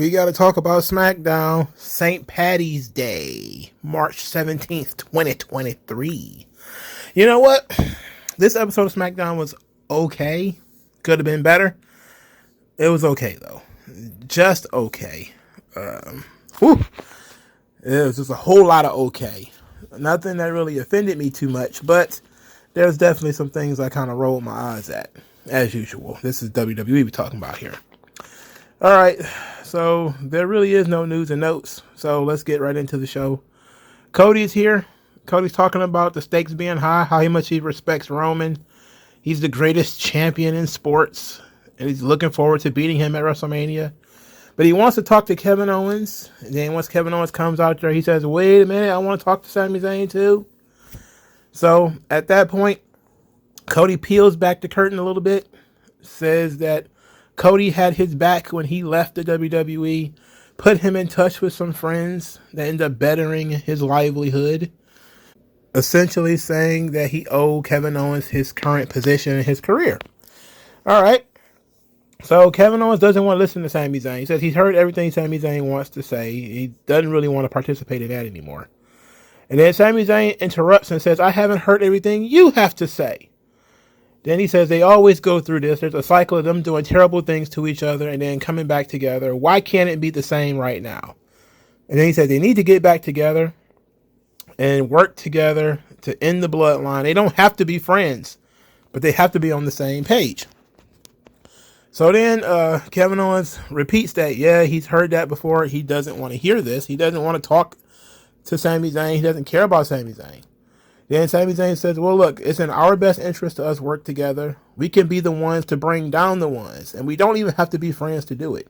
we got to talk about Smackdown. St. Patty's Day, March 17th, 2023. You know what? This episode of Smackdown was okay. Could have been better. It was okay, though. Just okay. It was just a whole lot of okay. Nothing that really offended me too much, but there's definitely some things I kind of rolled my eyes at, as usual. This is WWE we're talking about here. All right, so there really is no news and notes, so let's get right into the show. Cody's here. Cody's talking about the stakes being high, how much he respects Roman. He's the greatest champion in sports, and he's looking forward to beating him at WrestleMania. But he wants to talk to Kevin Owens, and then once Kevin Owens comes out there, he says, wait a minute, I want to talk to Sami Zayn too. So at that point, Cody peels back the curtain a little bit, says that Cody had his back when he left the WWE, put him in touch with some friends that ended up bettering his livelihood, essentially saying that he owed Kevin Owens his current position in his career. All right. So Kevin Owens doesn't want to listen to Sami Zayn. He says he's heard everything Sami Zayn wants to say. He doesn't really want to participate in that anymore. And then Sami Zayn interrupts and says, I haven't heard everything you have to say. Then he says they always go through this. There's a cycle of them doing terrible things to each other and then coming back together. Why can't it be the same right now? And then he says they need to get back together and work together to end the bloodline. They don't have to be friends, but they have to be on the same page. So then Kevin Owens repeats that, yeah, he's heard that before. He doesn't want to hear this. He doesn't want to talk to Sami Zayn. He doesn't care about Sami Zayn. Then Sami Zayn says, well, look, it's in our best interest to us work together. We can be the ones to bring down the ones, and we don't even have to be friends to do it.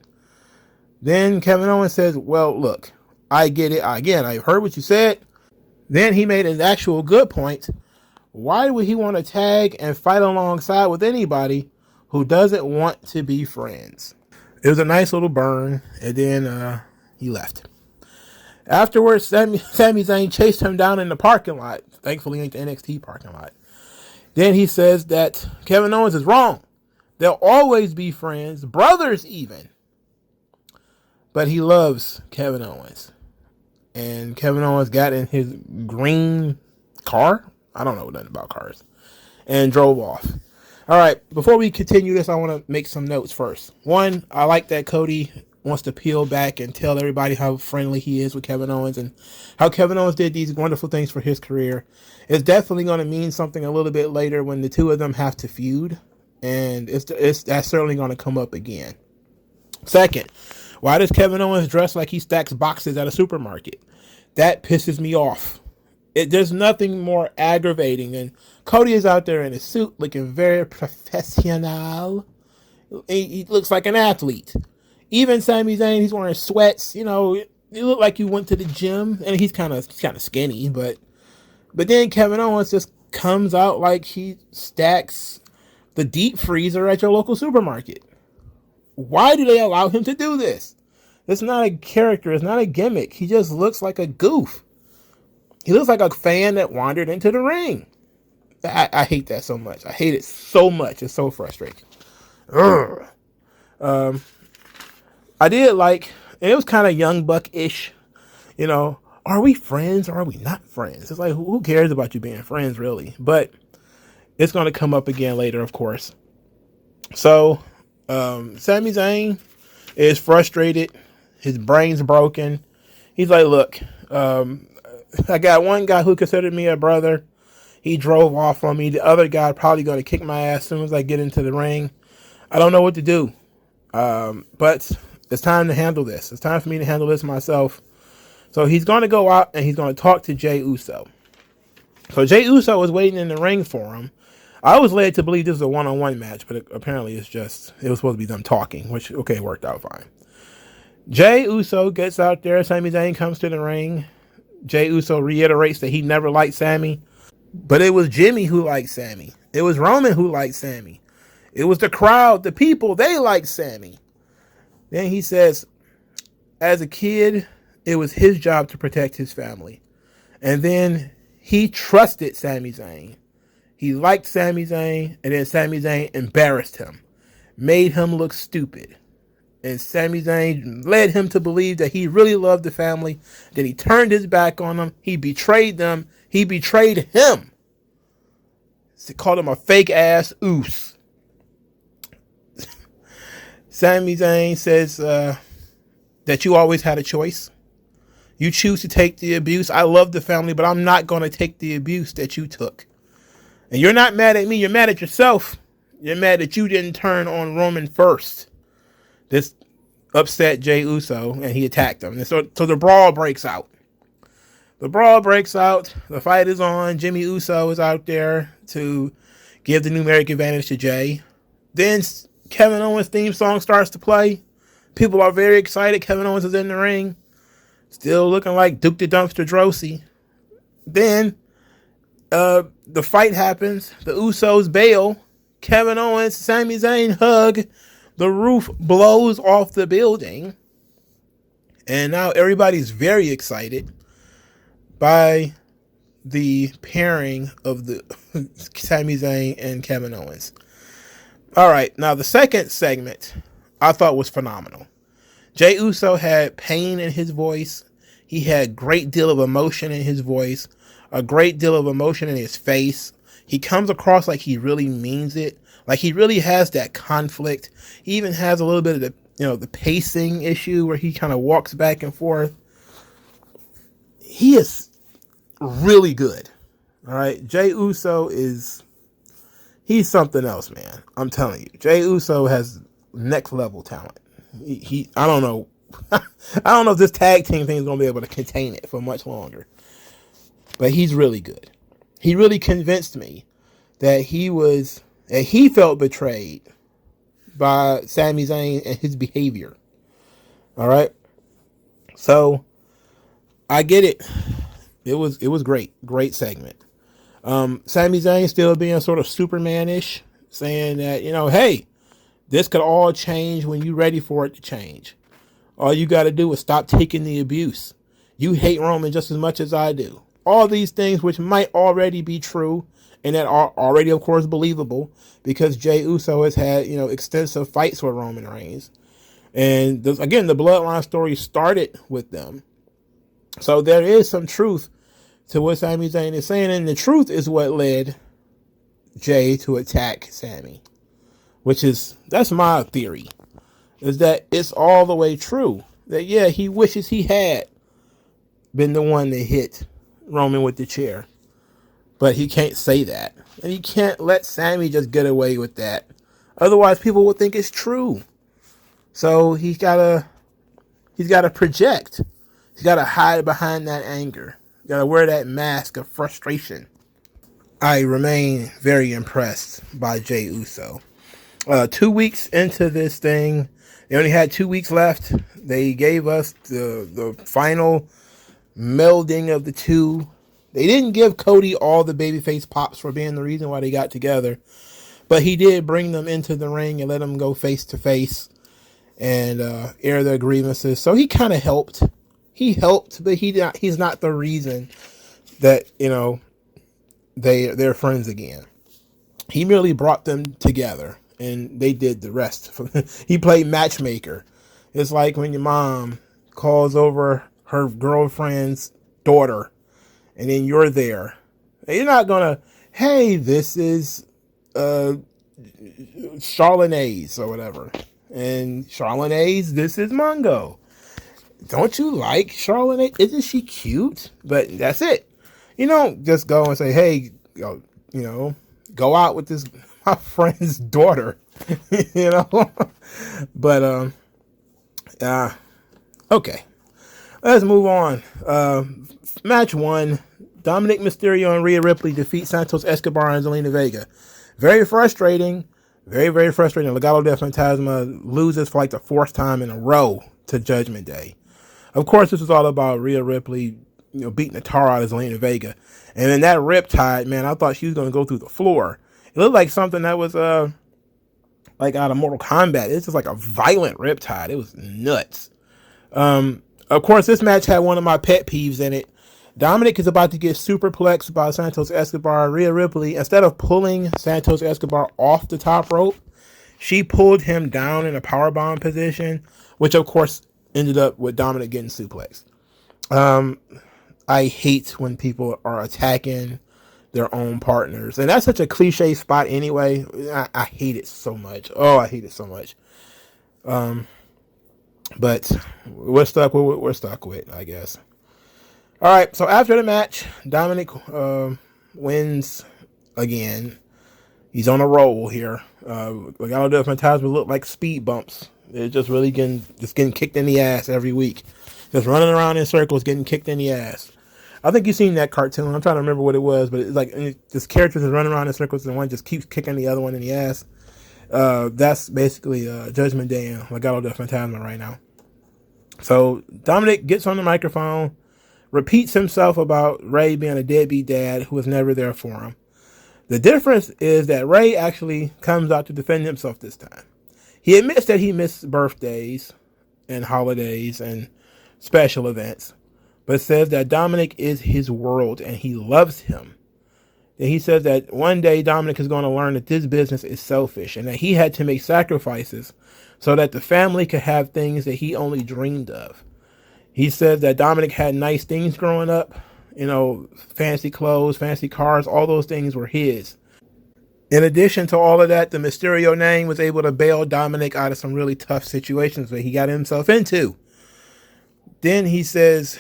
Then Kevin Owens says, well, look, I get it. Again, I heard what you said. Then he made an actual good point. Why would he want to tag and fight alongside with anybody who doesn't want to be friends? It was a nice little burn, and then he left. Afterwards, Sami Zayn chased him down in the parking lot. Thankfully, ain't the NXT parking lot. Then he says that Kevin Owens is wrong. They'll always be friends, brothers even. But he loves Kevin Owens. And Kevin Owens got in his green car. I don't know nothing about cars. And drove off. All right, before we continue this, I want to make some notes first. One, I like that Cody wants to peel back and tell everybody how friendly he is with Kevin Owens and how Kevin Owens did these wonderful things for his career. It's definitely going to mean something a little bit later when the two of them have to feud, and that's certainly going to come up again. Second, why does Kevin Owens dress like he stacks boxes at a supermarket? That pisses me off. There's nothing more aggravating than Cody is out there in a suit looking very professional. He looks like an athlete. Even Sami Zayn, he's wearing sweats. You know, you look like you went to the gym, and he's kind of skinny. But then Kevin Owens just comes out like he stacks the deep freezer at your local supermarket. Why do they allow him to do this? It's not a character. It's not a gimmick. He just looks like a goof. He looks like a fan that wandered into the ring. I hate that so much. I hate it so much. It's so frustrating. Ugh. I did like, and it was kind of Young Buck-ish, you know, are we friends or are we not friends? It's like, who cares about you being friends, really? But it's going to come up again later, of course. So, Sami Zayn is frustrated. His brain's broken. He's like, look, I got one guy who considered me a brother. He drove off on me. The other guy probably going to kick my ass as soon as I get into the ring. I don't know what to do. But it's time to handle this. It's time for me to handle this myself. So he's going to go out and he's going to talk to Jey Uso. So Jey Uso was waiting in the ring for him. I was led to believe this was a one-on-one match, but apparently it was supposed to be them talking, which, okay, worked out fine. Jey Uso gets out there. Sami Zayn comes to the ring. Jey Uso reiterates that he never liked Sami, but it was Jimmy who liked Sami. It was Roman who liked Sami. It was the crowd, the people, they liked Sami. Then he says, as a kid, it was his job to protect his family. And then he trusted Sami Zayn. He liked Sami Zayn, and then Sami Zayn embarrassed him, made him look stupid. and Sami Zayn led him to believe that he really loved the family, that he turned his back on them, he betrayed them, he betrayed him. He called him a fake ass oos. Sami Zayn says that you always had a choice. You choose to take the abuse. I love the family, but I'm not going to take the abuse that you took. And you're not mad at me. You're mad at yourself. You're mad that you didn't turn on Roman first. This upset Jey Uso, and he attacked him. And so the brawl breaks out. The fight is on. Jimmy Uso is out there to give the numeric advantage to Jey. Then Kevin Owens' theme song starts to play. People are very excited. Kevin Owens is in the ring. Still looking like Duke the Dumpster Drosy. Then the fight happens. The Usos bail. Kevin Owens, Sami Zayn hug. The roof blows off the building. And now everybody's very excited by the pairing of the Sami Zayn and Kevin Owens. All right, now the second segment I thought was phenomenal. Jey Uso had pain in his voice. He had a great deal of emotion in his voice, a great deal of emotion in his face. He comes across like he really means it, like he really has that conflict. He even has a little bit of the pacing issue where he kind of walks back and forth. He is really good. All right, Jey Uso he's something else, man. I'm telling you, Jey Uso has next level talent. I don't know. I don't know if this tag team thing is going to be able to contain it for much longer. But he's really good. He really convinced me that he felt betrayed by Sami Zayn and his behavior. All right. So I get it. It was great. Great segment. Sami Zayn still being sort of Superman-ish, saying that, hey, this could all change when you're ready for it to change. All you got to do is stop taking the abuse. You hate Roman just as much as I do. All these things which might already be true and that are already, of course, believable because Jey Uso has had, extensive fights with Roman Reigns. And again, the bloodline story started with them. So there is some truth to what Sami Zayn is saying. And the truth is what led Jey to attack Sami. That's my theory, is that it's all the way true. That, yeah, he wishes he had been the one that hit Roman with the chair. But he can't say that. And he can't let Sami just get away with that. Otherwise, people will think it's true. So he's got to project. He's got to hide behind that anger. He's got to wear that mask of frustration. I remain very impressed by Jey Uso. 2 weeks into this thing, they only had 2 weeks left. They gave us the final melding of the two. They didn't give Cody all the babyface pops for being the reason why they got together, but he did bring them into the ring and let them go face to face and air their grievances. So he kind of helped. He helped, but he's not the reason that they're friends again. He merely brought them together. And they did the rest. He played matchmaker. It's like when your mom calls over her girlfriend's daughter, and then you're there. You're not gonna, hey, this is Charlanaise or whatever, and Charlanaise, this is Mongo. Don't you like Charlanaise? Isn't she cute? But that's it. You don't just go and say, hey, go out with this. My friend's daughter, but, okay, let's move on. Match 1, Dominic Mysterio and Rhea Ripley defeat Santos Escobar and Zelina Vega. Very frustrating, very, very frustrating. Legado del Fantasma loses for like the 4th time in a row to Judgment Day. Of course, this is all about Rhea Ripley, beating the tar out of Zelina Vega. And then that Riptide, man, I thought she was going to go through the floor. It looked like something that was like out of Mortal Kombat. It's just like a violent Riptide. It was nuts. Of course, this match had one of my pet peeves in it. Dominic is about to get superplexed by Santos Escobar. Rhea Ripley, instead of pulling Santos Escobar off the top rope, She pulled him down in a powerbomb position, which of course ended up with Dominic getting suplexed. I hate when people are attacking their own partners, and that's such a cliche spot anyway. I hate it so much. Oh, I hate it so much. But we're stuck with what we're stuck with, I guess. All right, so after the match, Dominic wins again. He's on a roll here. Legado del Fantasma look like speed bumps. They're just really getting kicked in the ass every week. Just running around in circles, getting kicked in the ass. I think you've seen that cartoon. I'm trying to remember what it was, but it's like this character is running around in circles and one just keeps kicking the other one in the ass. That's basically Judgment Day and Legado del Fantasma right now. So Dominic gets on the microphone, repeats himself about Ray being a deadbeat dad who was never there for him. The difference is that Ray actually comes out to defend himself this time. He admits that he missed birthdays and holidays and special events, but says that Dominic is his world and he loves him. And he says that one day Dominic is going to learn that this business is selfish and that he had to make sacrifices so that the family could have things that he only dreamed of. He says that Dominic had nice things growing up, fancy clothes, fancy cars, all those things were his. In addition to all of that, the Mysterio name was able to bail Dominic out of some really tough situations that he got himself into. Then he says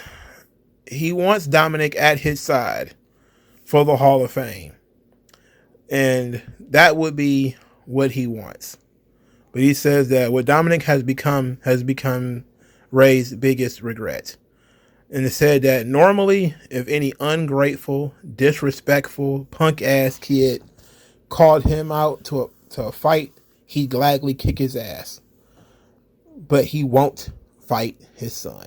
he wants Dominic at his side for the Hall of Fame. And that would be what he wants. But he says that what Dominic has become Ray's biggest regret. And it said that normally if any ungrateful, disrespectful, punk-ass kid called him out to a fight, he'd gladly kick his ass. But he won't fight his son.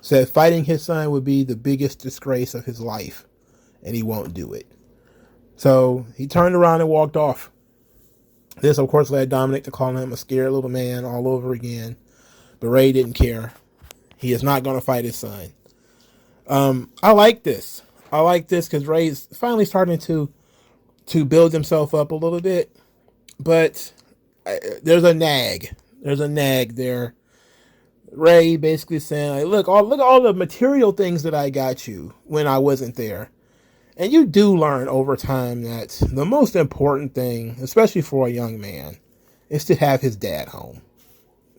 Said fighting his son would be the biggest disgrace of his life, and he won't do it. So he turned around and walked off. This, of course, led Dominic to call him a scared little man all over again. But Ray didn't care. He is not going to fight his son. I like this. I like this because Ray's finally starting to build himself up a little bit. But there's a nag. There's a nag there. Ray basically saying, like, look at all the material things that I got you when I wasn't there. And you do learn over time that the most important thing, especially for a young man, is to have his dad home.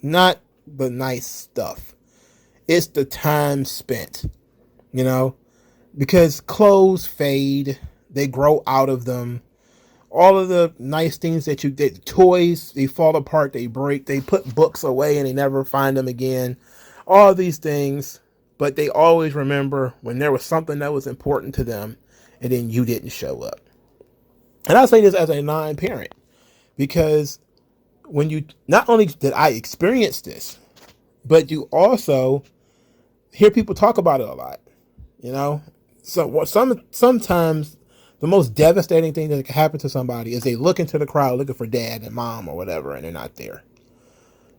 Not the nice stuff. It's the time spent, because clothes fade. They grow out of them. All of the nice things that you did, toys, they fall apart, they break, they put books away and they never find them again. All of these things, but they always remember when there was something that was important to them and then you didn't show up. And I say this as a non-parent because not only did I experience this, but you also hear people talk about it a lot, So sometimes the most devastating thing that can happen to somebody is they look into the crowd looking for dad and mom or whatever, and they're not there.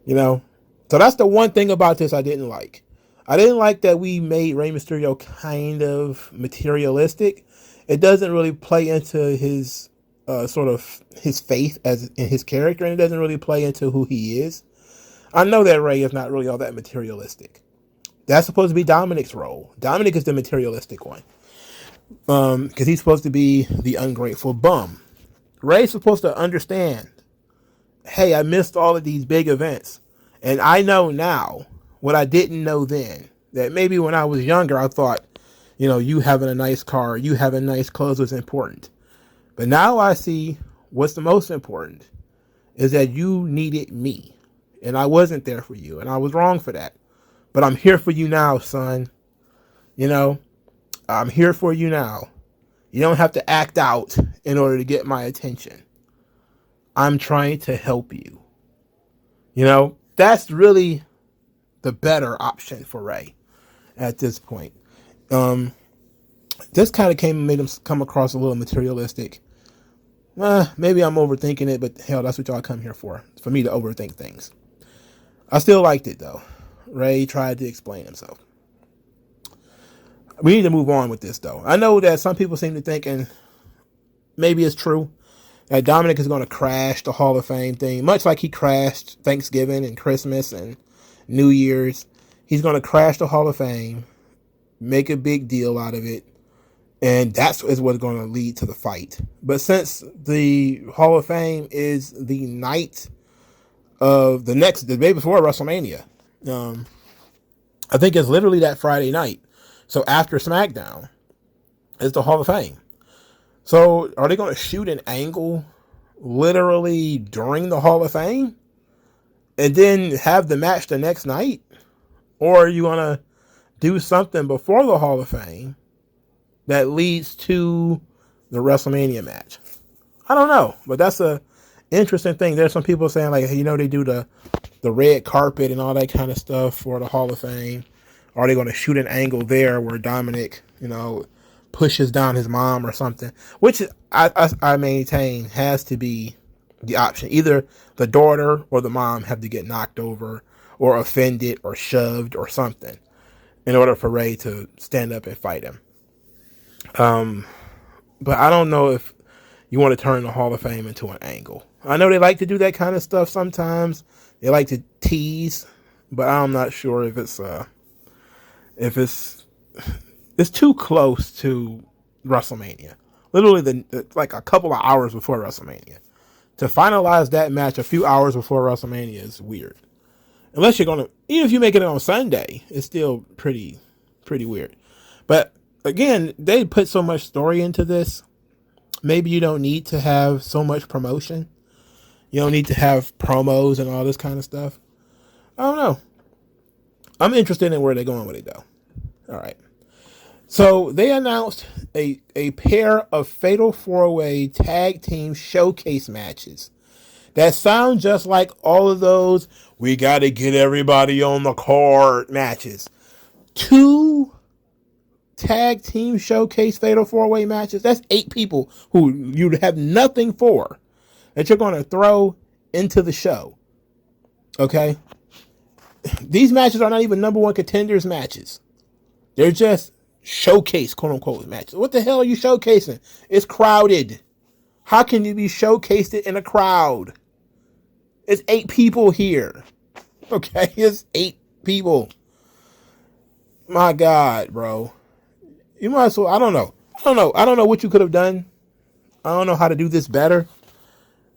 So that's the one thing about this I didn't like. I didn't like that we made Rey Mysterio kind of materialistic. It doesn't really play into his sort of his faith as in his character, and it doesn't really play into who he is. I know that Rey is not really all that materialistic. That's supposed to be Dominic's role. Dominic is the materialistic one. Because he's supposed to be the ungrateful bum. Ray's supposed to understand, hey, I missed all of these big events. And I know now what I didn't know then. That maybe when I was younger, I thought, you having a nice car, you having nice clothes was important. But now I see what's the most important is that you needed me. And I wasn't there for you. And I was wrong for that. But I'm here for you now, son. I'm here for you now. You don't have to act out in order to get my attention. I'm trying to help you. That's really the better option for Ray at this point. This kind of made him come across a little materialistic. Maybe I'm overthinking it, but hell, that's what y'all come here for me to overthink things. I still liked it, though. Ray tried to explain himself. We need to move on with this, though. I know that some people seem to think, and maybe it's true, that Dominic is going to crash the Hall of Fame thing, much like he crashed Thanksgiving and Christmas and New Year's. He's going to crash the Hall of Fame, make a big deal out of it, and that's what's going to lead to the fight. But since the Hall of Fame is the night of the day before WrestleMania, I think it's literally that Friday night. So after SmackDown is the Hall of Fame. So are they going to shoot an angle literally during the Hall of Fame and then have the match the next night? Or are you going to do something before the Hall of Fame that leads to the WrestleMania match? I don't know, but that's a interesting thing. There's some people saying, like, you know, they do the red carpet and all that kind of stuff for the Hall of Fame. Are they going to shoot an angle there where Dominic, you know, pushes down his mom or something? Which I maintain has to be the option. Either the daughter or the mom have to get knocked over or offended or shoved or something in order for Ray to stand up and fight him. But I don't know if you want to turn the Hall of Fame into an angle. I know they like to do that kind of stuff sometimes. They like to tease, but I'm not sure if it's too close to WrestleMania. Literally like a couple of hours before WrestleMania. To finalize that match a few hours before WrestleMania is weird. Unless you're even if you make it on Sunday, it's still pretty weird. But again, they put so much story into this. Maybe you don't need to have so much promotion. You don't need to have promos and all this kind of stuff. I don't know. I'm interested in where they're going with it, though. All right. So they announced a pair of Fatal 4-Way Tag Team Showcase matches that sound just like all of those we got to get everybody on the card matches. 2 Tag Team Showcase Fatal 4-Way matches. That's 8 people who you'd have nothing for that you're going to throw into the show. Okay? These matches are not even number 1 contenders matches. They're just showcase, quote unquote, matches. What the hell are you showcasing? It's crowded. How can you be showcased in a crowd? It's 8 people here. Okay? It's 8 people. My God, bro. You might as well, I don't know. I don't know what you could have done. I don't know how to do this better.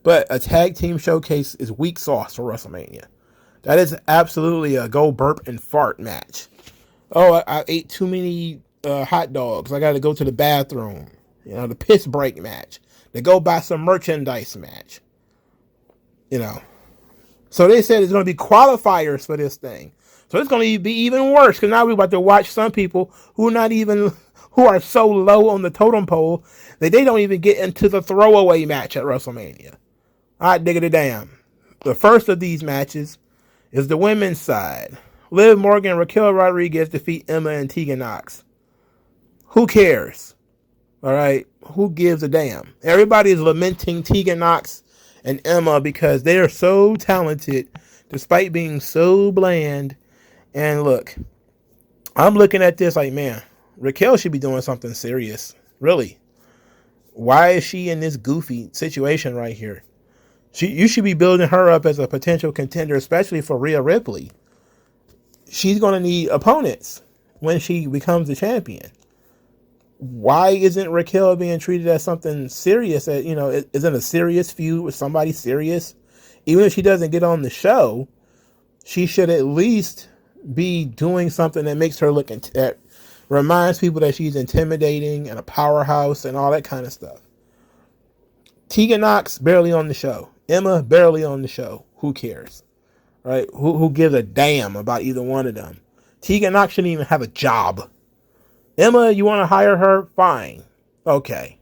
But a tag team showcase is weak sauce for WrestleMania. That is absolutely a go burp and fart match. Oh, I ate too many hot dogs. I got to go to the bathroom. You know, the piss break match. To go buy some merchandise match. You know. So they said it's going to be qualifiers for this thing. So it's going to be even worse because now we're about to watch some people who are so low on the totem pole that they don't even get into the throwaway match at WrestleMania. Hot diggity damn. The first of these matches is the women's side. Liv Morgan and Raquel Rodriguez defeat Emma and Tegan Nox. Who cares? All right. Who gives a damn? Everybody is lamenting Tegan Nox and Emma because they are so talented despite being so bland. And look, I'm looking at this like, man, Raquel should be doing something serious. Really. Why is she in this goofy situation right here? You should be building her up as a potential contender, especially for Rhea Ripley. She's going to need opponents when she becomes the champion. Why isn't Raquel being treated as something serious? That, you know, isn't a serious feud with somebody serious? Even if she doesn't get on the show, she should at least be doing something that makes her look, that reminds people that she's intimidating and a powerhouse and all that kind of stuff. Tegan Nox barely on the show. Emma barely on the show. Who cares? Right? Who gives a damn about either one of them? Tegan Nox shouldn't even have a job. Emma, you want to hire her? Fine. Okay.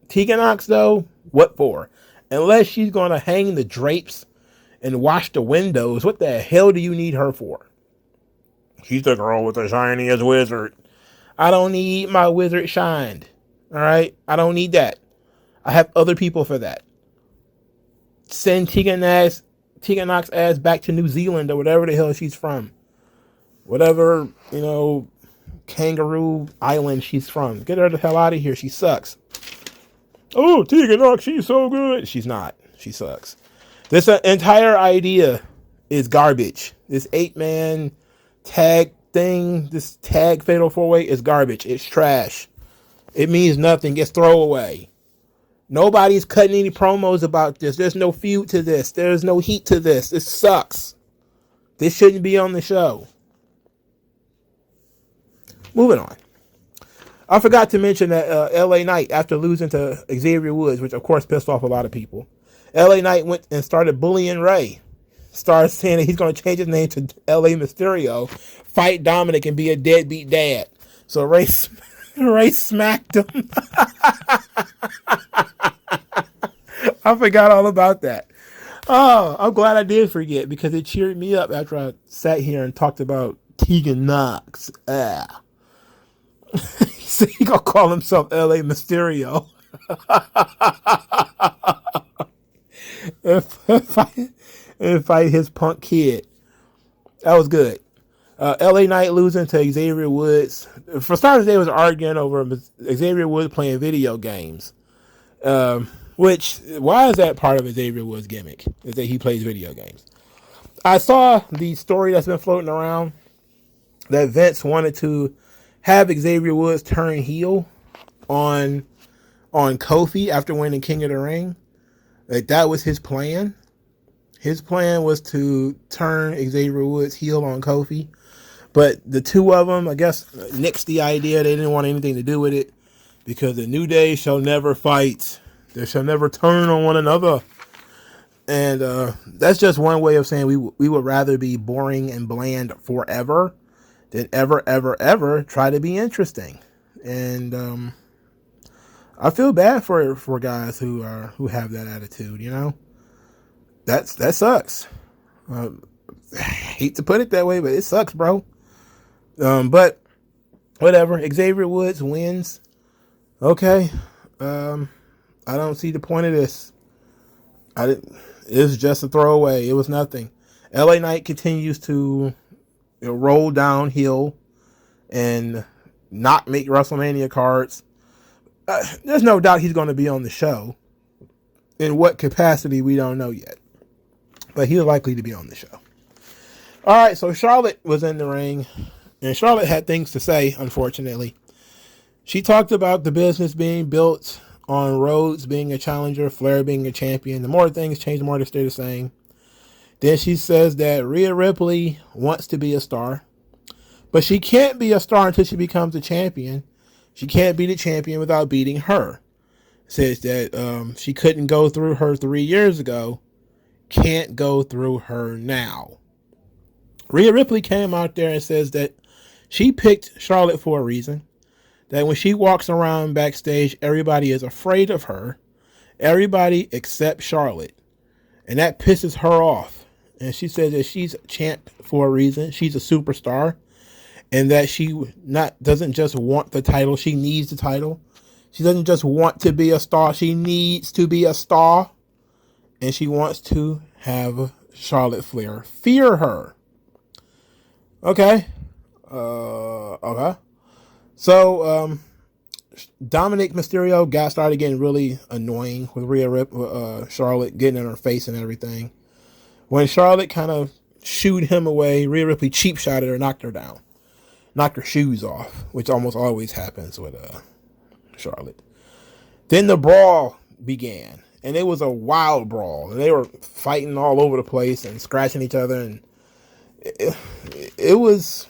Tegan Nox, though, what for? Unless she's going to hang the drapes and wash the windows, what the hell do you need her for? She's the girl with the shiniest wizard. I don't need my wizard shined. All right? I don't need that. I have other people for that. Send Tegan Nox ass back to New Zealand or whatever the hell she's from. Whatever, you know, kangaroo island she's from. Get her the hell out of here. She sucks. oh, Tegan Nox, she's so good. She's not. She sucks. This entire idea is garbage. This 8-man tag thing, this tag fatal 4-way is garbage. It's trash. It means nothing. It's throwaway. Nobody's cutting any promos about this. There's no feud to this. There's no heat to this. This sucks. This shouldn't be on the show. Moving on. I forgot to mention that LA Knight, after losing to Xavier Woods, which of course pissed off a lot of people, LA Knight went and started bullying Ray. Started saying that he's going to change his name to LA Mysterio, fight Dominic, and be a deadbeat dad. So Ray smacked him. I forgot all about that. Oh, I'm glad I did forget, because it cheered me up after I sat here and talked about Tegan Nox. He said he gonna call himself LA Mysterio. and fight his punk kid. That was good. LA Knight losing to Xavier Woods. For starters, they was arguing over Xavier Woods playing video games. Which, why is that part of Xavier Woods' gimmick? Is that he plays video games. I saw the story that's been floating around that Vince wanted to have Xavier Woods turn heel on Kofi after winning King of the Ring. That was his plan. His plan was to turn Xavier Woods heel on Kofi. But the two of them, I guess, nixed the idea. They didn't want anything to do with it, because the New Day shall never fight. They shall never turn on one another. And that's just one way of saying we would rather be boring and bland forever than ever try to be interesting. And I feel bad for guys who have that attitude, you know? That sucks. I hate to put it that way, but it sucks, bro. But whatever. Xavier Woods wins. Okay. I don't see the point of this. It was just a throwaway. It was nothing. LA Knight continues to roll downhill and not make WrestleMania cards. There's no doubt he's going to be on the show. In what capacity, we don't know yet. But he's likely to be on the show. All right, so Charlotte was in the ring. And Charlotte had things to say, unfortunately. She talked about the business being built on Rhodes being a challenger, Flair being a champion. The more things change, the more they stay the same. Then she says that Rhea Ripley wants to be a star, but she can't be a star until she becomes a champion. She can't be the champion without beating her. Says that she couldn't go through her 3 years ago, can't go through her now. Rhea Ripley came out there and says that she picked Charlotte for a reason. That when she walks around backstage, everybody is afraid of her. Everybody except Charlotte. And that pisses her off. And she says that she's a champ for a reason. She's a superstar. And that she doesn't just want the title. She needs the title. She doesn't just want to be a star. She needs to be a star. And she wants to have Charlotte Flair fear her. Okay. Okay. So, Dominic Mysterio started getting really annoying with Charlotte getting in her face and everything. When Charlotte kind of shooed him away, Rhea Ripley cheap shot at her, knocked her down. Knocked her shoes off, which almost always happens with Charlotte. Then the brawl began, and it was a wild brawl. And they were fighting all over the place and scratching each other, and it was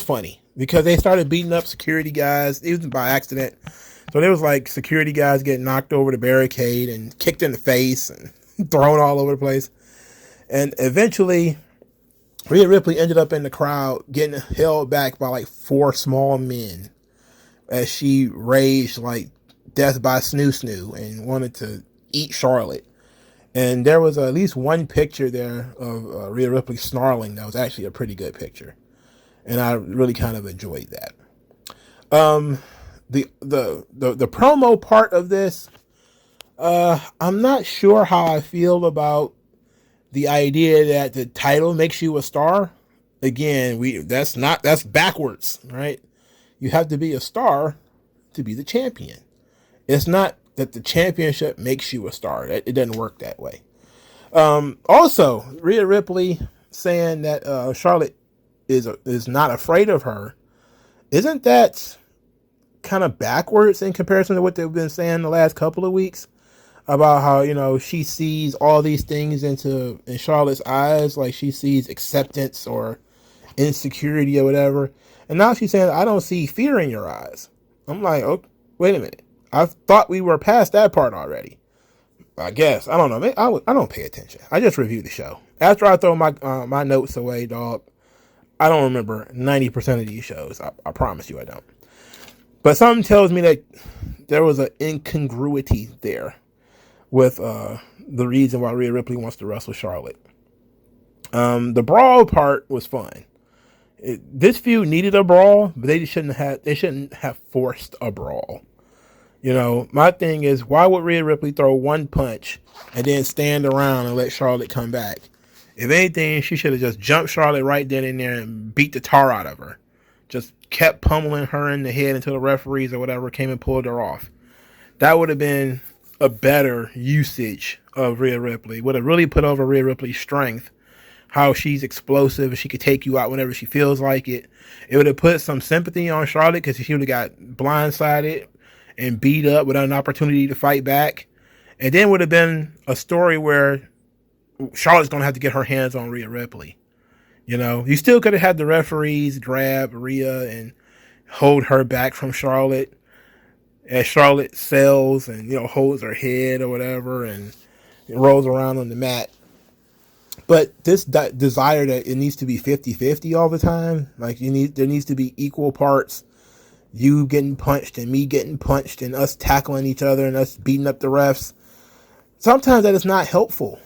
funny. Because they started beating up security guys, even by accident. So there was like security guys getting knocked over the barricade and kicked in the face and thrown all over the place. And eventually, Rhea Ripley ended up in the crowd getting held back by like 4 small men as she raged like death by snoo and wanted to eat Charlotte. And there was at least one picture there of Rhea Ripley snarling that was actually a pretty good picture. And I really kind of enjoyed that. The promo part of this, I'm not sure how I feel about the idea that the title makes you a star. Again, that's backwards, right? You have to be a star to be the champion. It's not that the championship makes you a star. It doesn't work that way. Also, Rhea Ripley saying that Charlotte is not afraid of her. Isn't that kind of backwards in comparison to what they've been saying the last couple of weeks about how, you know, she sees all these things in Charlotte's eyes, like she sees acceptance or insecurity or whatever, and now she's saying, I don't see fear in your eyes. I'm like, oh, wait a minute, I thought we were past that part already. I guess, I don't know. I don't pay attention. I just review the show. After I throw my notes away, dog, I don't remember 90% of these shows. I promise you I don't. But something tells me that there was an incongruity there with the reason why Rhea Ripley wants to wrestle Charlotte. The brawl part was fun. This feud needed a brawl, but they shouldn't have forced a brawl. You know, my thing is, why would Rhea Ripley throw one punch and then stand around and let Charlotte come back? If anything, she should have just jumped Charlotte right then and there and beat the tar out of her. Just kept pummeling her in the head until the referees or whatever came and pulled her off. That would have been a better usage of Rhea Ripley. Would have really put over Rhea Ripley's strength. How she's explosive and she could take you out whenever she feels like it. It would have put some sympathy on Charlotte because she would have got blindsided and beat up without an opportunity to fight back. And then would have been a story where Charlotte's going to have to get her hands on Rhea Ripley. You know, you still could have had the referees grab Rhea and hold her back from Charlotte as Charlotte sells and, you know, holds her head or whatever and rolls around on the mat. But this desire that it needs to be 50-50 all the time, like there needs to be equal parts, you getting punched and me getting punched and us tackling each other and us beating up the refs. Sometimes that is not helpful.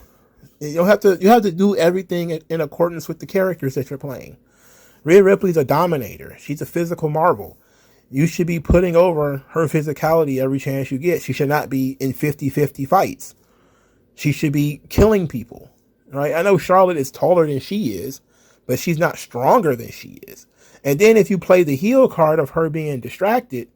You have to do everything in accordance with the characters that you're playing. Rhea Ripley's a dominator. She's a physical marvel. You should be putting over her physicality every chance you get. She should not be in 50-50 fights. She should be killing people. Right? I know Charlotte is taller than she is, but she's not stronger than she is. And then if you play the heel card of her being distracted,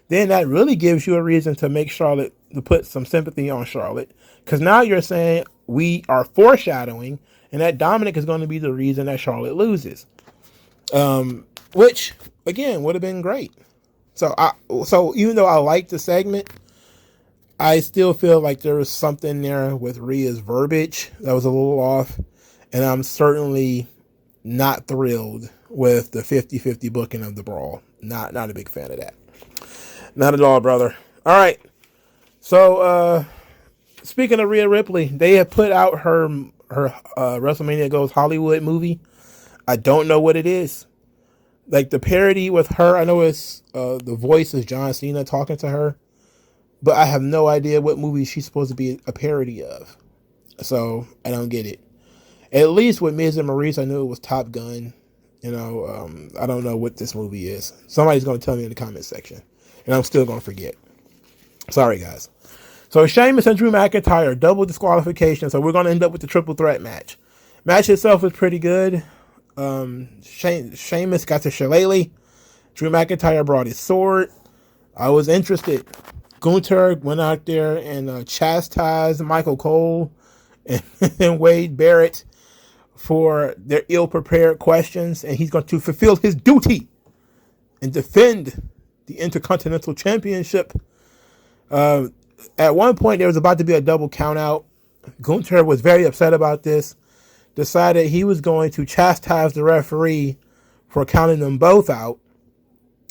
then that really gives you a reason to make Charlotte, to put some sympathy on Charlotte. Because now you're saying we are foreshadowing, and that Dominic is going to be the reason that Charlotte loses. Which, again, would have been great. So even though I like the segment, I still feel like there was something there with Rhea's verbiage that was a little off. And I'm certainly not thrilled with the 50-50 booking of the brawl. Not a big fan of that. Not at all, brother. All right. So, speaking of Rhea Ripley, they have put out her WrestleMania Goes Hollywood movie. I don't know what it is. Like the parody with her, I know it's the voice is John Cena talking to her. But I have no idea what movie she's supposed to be a parody of. So, I don't get it. At least with Miz and Maurice, I knew it was Top Gun. You know, I don't know what this movie is. Somebody's going to tell me in the comment section. And I'm still going to forget. Sorry, guys. So, Sheamus and Drew McIntyre, double disqualification. So, we're going to end up with the triple threat match. Match itself was pretty good. Sheamus got to Shillelagh. Drew McIntyre brought his sword. I was interested. Gunther went out there and chastised Michael Cole and Wade Barrett for their ill-prepared questions, and he's going to fulfill his duty and defend the Intercontinental Championship. At one point, there was about to be a double countout. Gunther was very upset about this, decided he was going to chastise the referee for counting them both out,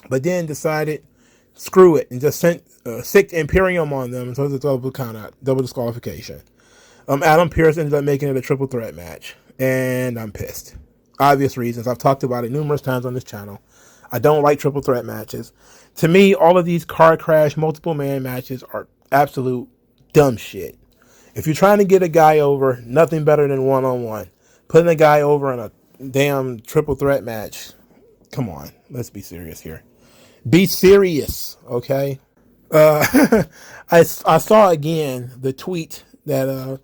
but then decided, screw it, and just sent sick Imperium on them, and so it was a double countout, double disqualification. Adam Pearce ended up making it a triple threat match, and I'm pissed. Obvious reasons. I've talked about it numerous times on this channel. I don't like triple threat matches. To me, all of these car crash, multiple man matches are absolute dumb shit. If you're trying to get a guy over, nothing better than one-on-one. Putting a guy over in a damn triple threat match. Come on, let's be serious here. Be serious, okay? I saw again the tweet that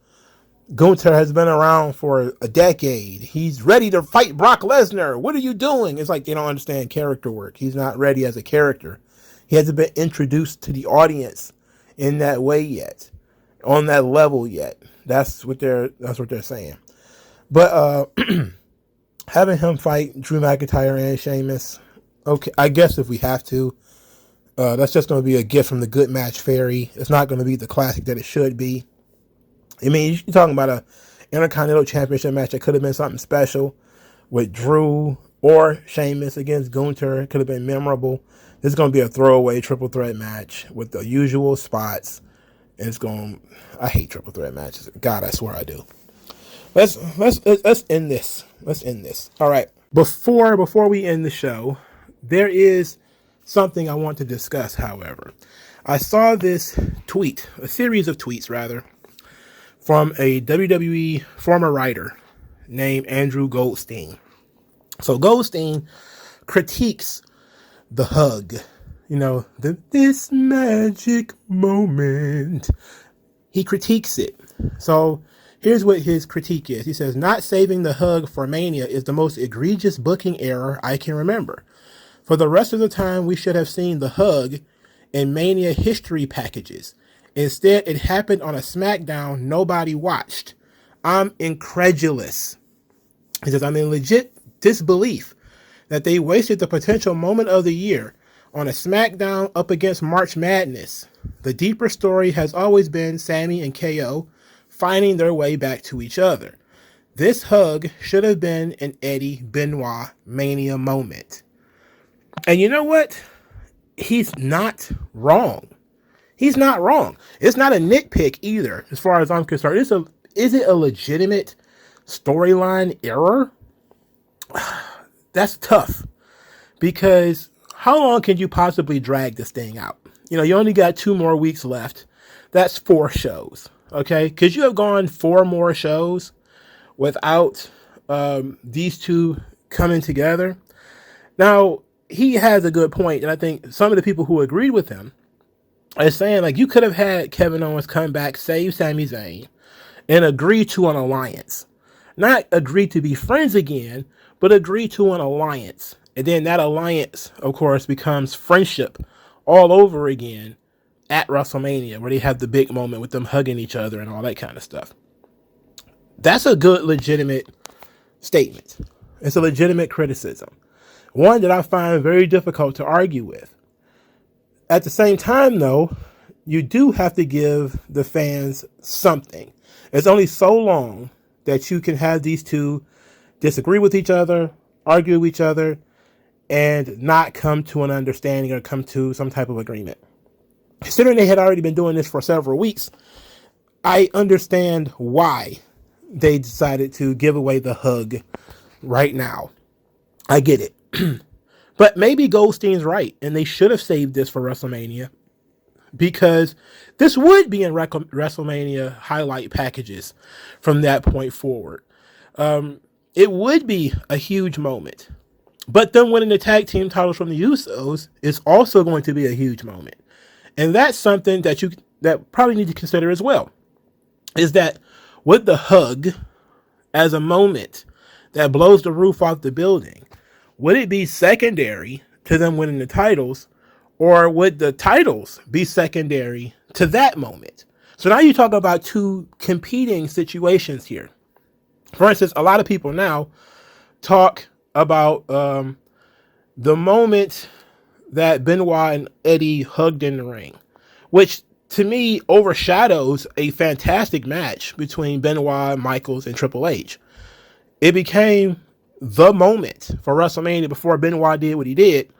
Gunther has been around for a decade. He's ready to fight Brock Lesnar. What are you doing? It's like they don't understand character work. He's not ready as a character. He hasn't been introduced to the audience in that way yet, on that level yet. That's what they're saying. But having him fight Drew McIntyre and Sheamus, okay, I guess if we have to, that's just going to be a gift from the good match fairy. It's not going to be the classic that it should be. I mean, you're talking about a Intercontinental Championship match that could have been something special with Drew or Sheamus against Gunther. It could have been memorable. This is going to be a throwaway triple threat match with the usual spots. I hate triple threat matches. God, I swear I do. Let's end this. Let's end this. All right. Before we end the show, there is something I want to discuss, however. I saw this tweet, a series of tweets rather, from a WWE former writer named Andrew Goldstein. So Goldstein critiques the hug, this magic moment. He critiques it. So here's what his critique is. He says, not saving the hug for Mania is the most egregious booking error I can remember. For the rest of the time, we should have seen the hug in Mania history packages. Instead, it happened on a Smackdown nobody watched. I'm incredulous. He says, I'm in legit disbelief that they wasted the potential moment of the year on a Smackdown up against March Madness. The deeper story has always been Sami and KO finding their way back to each other. This hug should have been an Eddie Benoit Mania moment. And you know what? He's not wrong. He's not wrong. It's not a nitpick either, as far as I'm concerned. Is it a legitimate storyline error? That's tough, because how long can you possibly drag this thing out? You only got 2 more weeks left. That's 4 shows. Okay. Could you have gone 4 more shows without these two coming together? Now, he has a good point, and I think some of the people who agreed with him are saying, like, you could have had Kevin Owens come back, save Sami Zayn, and agree to an alliance. Not agree to be friends again, but agree to an alliance. And then that alliance, of course, becomes friendship all over again at WrestleMania, where they have the big moment with them hugging each other and all that kind of stuff. That's a good, legitimate statement. It's a legitimate criticism. One that I find very difficult to argue with. At the same time, though, you do have to give the fans something. It's only so long that you can have these two disagree with each other, argue with each other, and not come to an understanding or come to some type of agreement. Considering they had already been doing this for several weeks, I understand why they decided to give away the hug right now. I get it. But maybe Goldstein's right, and they should have saved this for WrestleMania, because this would be in WrestleMania highlight packages from that point forward. It would be a huge moment. But them winning the tag team titles from the Usos is also going to be a huge moment. And that's something that probably need to consider as well, is that with the hug as a moment that blows the roof off the building, would it be secondary to them winning the titles, or would the titles be secondary to that moment? So now you talk about 2 competing situations here. For instance, a lot of people now talk about the moment that Benoit and Eddie hugged in the ring, which to me overshadows a fantastic match between Benoit, Michaels, and Triple H. It became the moment for WrestleMania before Benoit did what he did.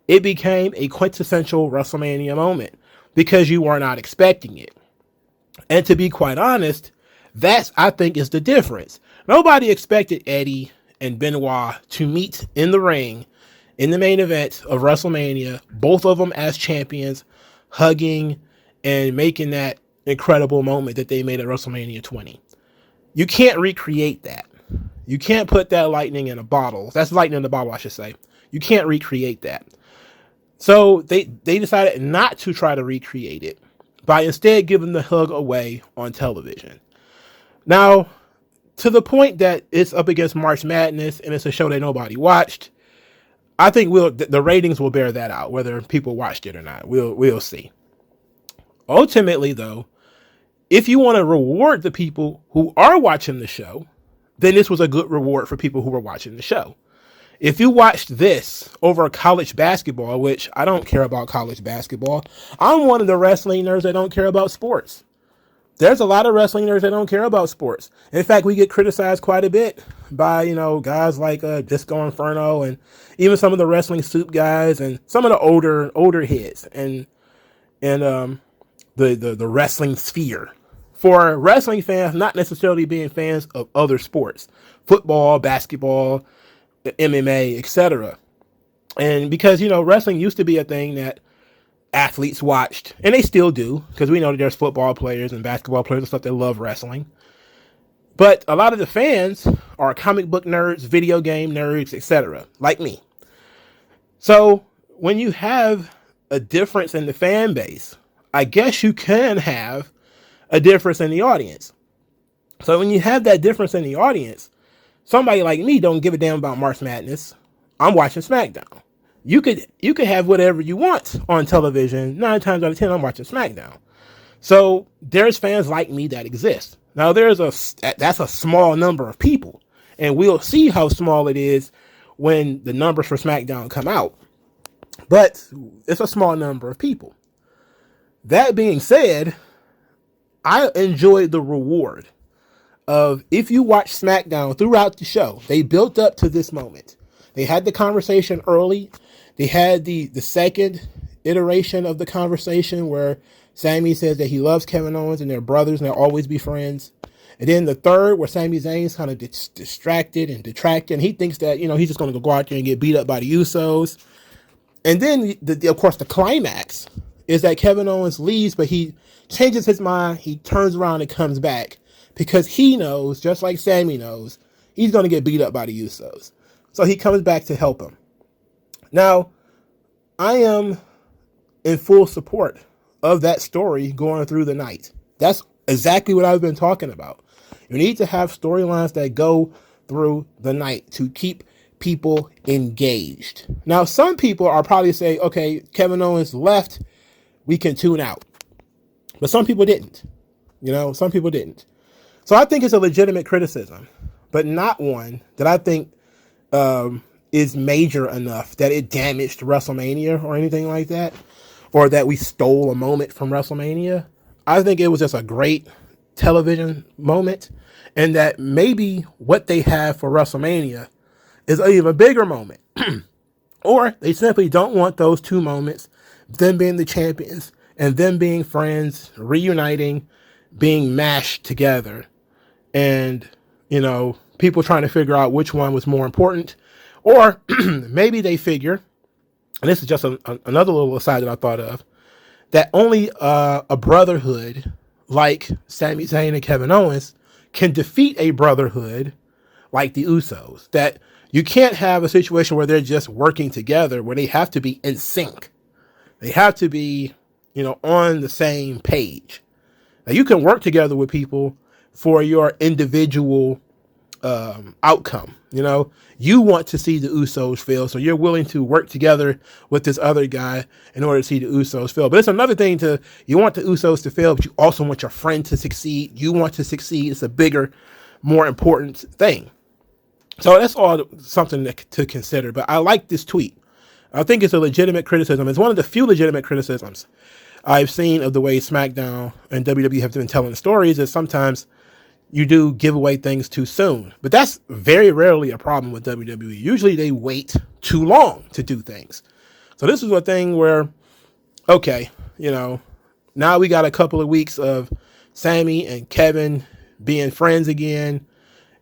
It became a quintessential WrestleMania moment because you were not expecting it. And to be quite honest, that's, I think, is the difference. Nobody expected Eddie and Benoit to meet in the ring in the main event of WrestleMania, both of them as champions, hugging and making that incredible moment that they made at WrestleMania 20. You can't recreate that. You can't put that lightning in a bottle. That's lightning in a bottle, I should say. You can't recreate that. So they decided not to try to recreate it by instead giving the hug away on television. Now, to the point that it's up against March Madness and it's a show that nobody watched, I think the ratings will bear that out, whether people watched it or not. We'll see. Ultimately, though, if you want to reward the people who are watching the show, then this was a good reward for people who were watching the show. If you watched this over college basketball, which I don't care about college basketball, I'm one of the wrestling nerds that don't care about sports. There's a lot of wrestling nerds that don't care about sports. In fact, we get criticized quite a bit by, guys like Disco Inferno and even some of the Wrestling Soup guys and some of the older heads and the wrestling sphere. For wrestling fans, not necessarily being fans of other sports, football, basketball, MMA, etc. And because, wrestling used to be a thing that athletes watched, and they still do, because we know that there's football players and basketball players and stuff that love wrestling. But a lot of the fans are comic book nerds, video game nerds, etc., like me. So when you have a difference in the fan base, I guess you can have a difference in the audience. So when you have that difference in the audience, somebody like me don't give a damn about March Madness. I'm watching Smackdown. You could have whatever you want on television. 9 times out of 10, I'm watching Smackdown. So there's fans like me that exist. Now that's a small number of people, and we'll see how small it is when the numbers for Smackdown come out. But it's a small number of people. That being said, I enjoyed the reward of, if you watch Smackdown throughout the show, they built up to this moment. They had the conversation early. They had the second iteration of the conversation where Sami says that he loves Kevin Owens and they're brothers and they'll always be friends. And then the third, where Sami Zayn's kind of distracted and detracted, and he thinks that, he's just going to go out there and get beat up by the Usos. And then, of course, the climax is that Kevin Owens leaves, but he changes his mind. He turns around and comes back because he knows, just like Sami knows, he's going to get beat up by the Usos. So he comes back to help him. Now, I am in full support of that story going through the night. That's exactly what I've been talking about. You need to have storylines that go through the night to keep people engaged. Now, some people are probably saying, okay, Kevin Owens left, we can tune out. But some people didn't. Some people didn't. So I think it's a legitimate criticism, but not one that I think is major enough that it damaged WrestleMania or anything like that, or that we stole a moment from WrestleMania. I think it was just a great television moment, and that maybe what they have for WrestleMania is an even bigger moment. Or they simply don't want those two moments, them being the champions and them being friends, reuniting, being mashed together, and, people trying to figure out which one was more important. Or maybe they figure, and this is just another little aside that I thought of, that only a brotherhood like Sami Zayn and Kevin Owens can defeat a brotherhood like the Usos. That you can't have a situation where they're just working together, where they have to be in sync. They have to be, on the same page. Now, you can work together with people for your individual outcome. You want to see the Usos fail, so you're willing to work together with this other guy in order to see the Usos fail. But it's another thing you want the Usos to fail, but you also want your friend to succeed. You want to succeed. It's a bigger, more important thing. So that's all something to consider. But I like this tweet. I think it's a legitimate criticism. It's one of the few legitimate criticisms I've seen of the way SmackDown and WWE have been telling stories, is sometimes you do give away things too soon. But that's very rarely a problem with WWE. Usually they wait too long to do things. So this is a thing where, okay, now we got a couple of weeks of Sami and Kevin being friends again.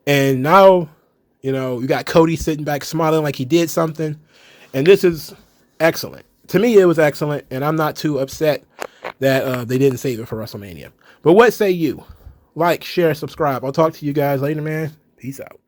And now, you got Cody sitting back smiling like he did something. And this is excellent. To me, it was excellent. And I'm not too upset that they didn't save it for WrestleMania. But what say you? Like, share, subscribe. I'll talk to you guys later, man. Peace out.